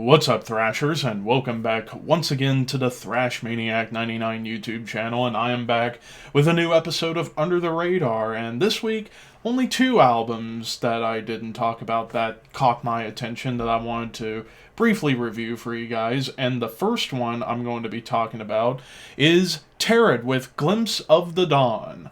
What's up, Thrashers, and welcome back once again to the Thrash Maniac 99 YouTube channel, and I am back with a new episode of Under the Radar, and this week, only two albums that I didn't talk about that caught my attention that I wanted to briefly review for you guys, and the first one I'm going to be talking about is Terrid with Glimpse of the Dawn.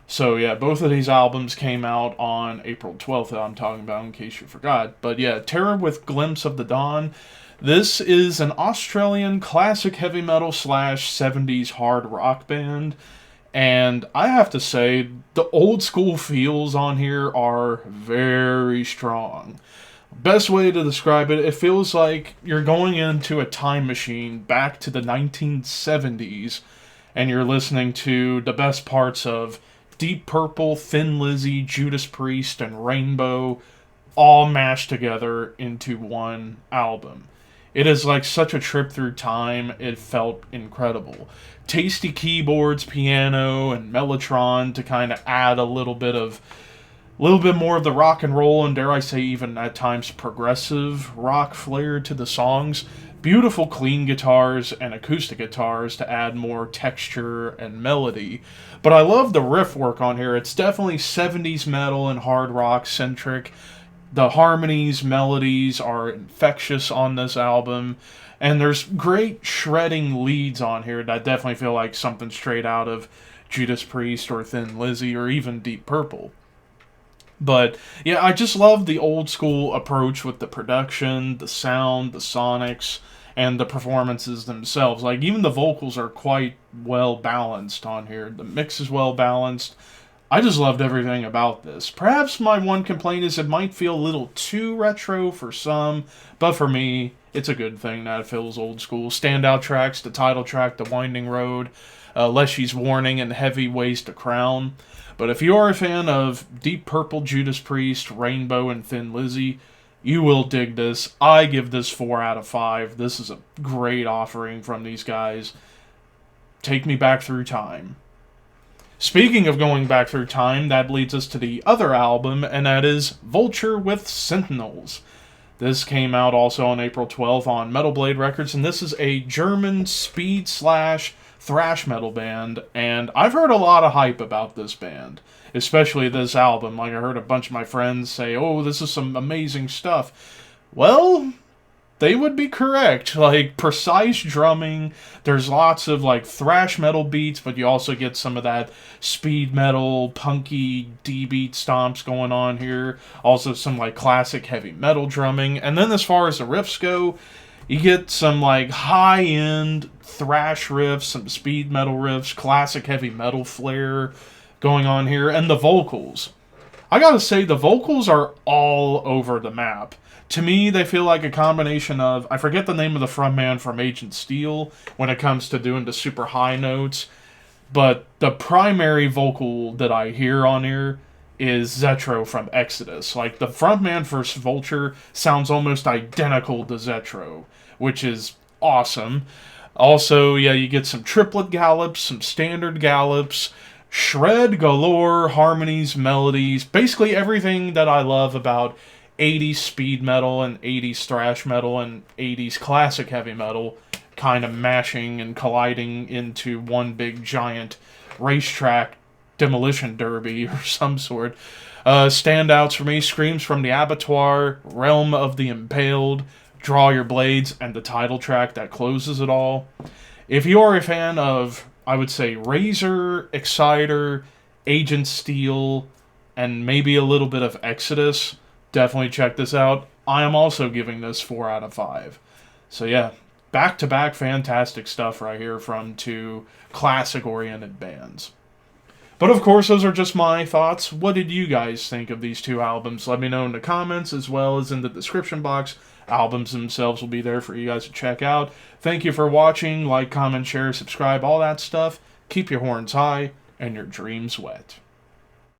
So yeah, both of these albums came out on April 12th that I'm talking about in case you forgot. But yeah, Terror with Glimpse of the Dawn. This is an Australian classic heavy metal / 70s hard rock band. And I have to say, the old school feels on here are very strong. Best way to describe it, it feels like you're going into a time machine back to the 1970s. And you're listening to the best parts of Deep Purple, Thin Lizzy, Judas Priest, and Rainbow all mashed together into one album. It is like such a trip through time. It felt incredible. Tasty keyboards, piano, and mellotron to kind of add a little bit more of the rock and roll, and dare I say even at times progressive rock flair to the songs. Beautiful clean guitars and acoustic guitars to add more texture and melody. But I love the riff work on here. It's definitely 70s metal and hard rock centric. The harmonies, melodies are infectious on this album. And there's great shredding leads on here that definitely feel like something straight out of Judas Priest or Thin Lizzy or even Deep Purple. But yeah, I just love the old school approach with the production, the sound, the sonics, and the performances themselves. Like, even the vocals are quite well balanced on here. The mix is well balanced. I just loved everything about this. Perhaps my one complaint is it might feel a little too retro for some, but for me, it's a good thing that it feels old school. Standout tracks, the title track, The Winding Road, Leshy's Warning, and Heavy Weighs the Crown. But if you are a fan of Deep Purple, Judas Priest, Rainbow, and Thin Lizzy, you will dig this. I give this 4 out of 5. This is a great offering from these guys. Take me back through time. Speaking of going back through time, that leads us to the other album, and that is Vulture with Sentinels. This came out also on April 12th on Metal Blade Records, and this is a German speed / thrash metal band, and I've heard a lot of hype about this band, especially this album. Like, I heard a bunch of my friends say, oh, this is some amazing stuff. Well, they would be correct. Like, precise drumming, there's lots of, like, thrash metal beats, but you also get some of that speed metal, punky, D-beat stomps going on here. Also some, like, classic heavy metal drumming. And then as far as the riffs go, you get some, like, high-end thrash riffs, some speed metal riffs, classic heavy metal flair going on here, and the vocals. I gotta say, the vocals are all over the map. To me, they feel like a combination of, I forget the name of the frontman from Agent Steel when it comes to doing the super high notes, but the primary vocal that I hear on here is Zetro from Exodus. Like, the frontman for Vulture sounds almost identical to Zetro, which is awesome. Also, yeah, you get some triplet gallops, some standard gallops, shred galore, harmonies, melodies, basically everything that I love about 80s speed metal and 80s thrash metal and 80s classic heavy metal kind of mashing and colliding into one big giant racetrack demolition derby or some sort. Standouts for me, Screams from the Abattoir, Realm of the Impaled, Draw Your Blades, and the title track that closes it all. If you are a fan of, I would say, Razor, Exciter, Agent Steel, and maybe a little bit of Exodus, definitely check this out. I am also giving this 4 out of 5. So yeah, back-to-back fantastic stuff right here from two classic-oriented bands. But of course, those are just my thoughts. What did you guys think of these two albums? Let me know in the comments as well as in the description box. Albums themselves will be there for you guys to check out. Thank you for watching. Like, comment, share, subscribe, all that stuff. Keep your horns high and your dreams wet.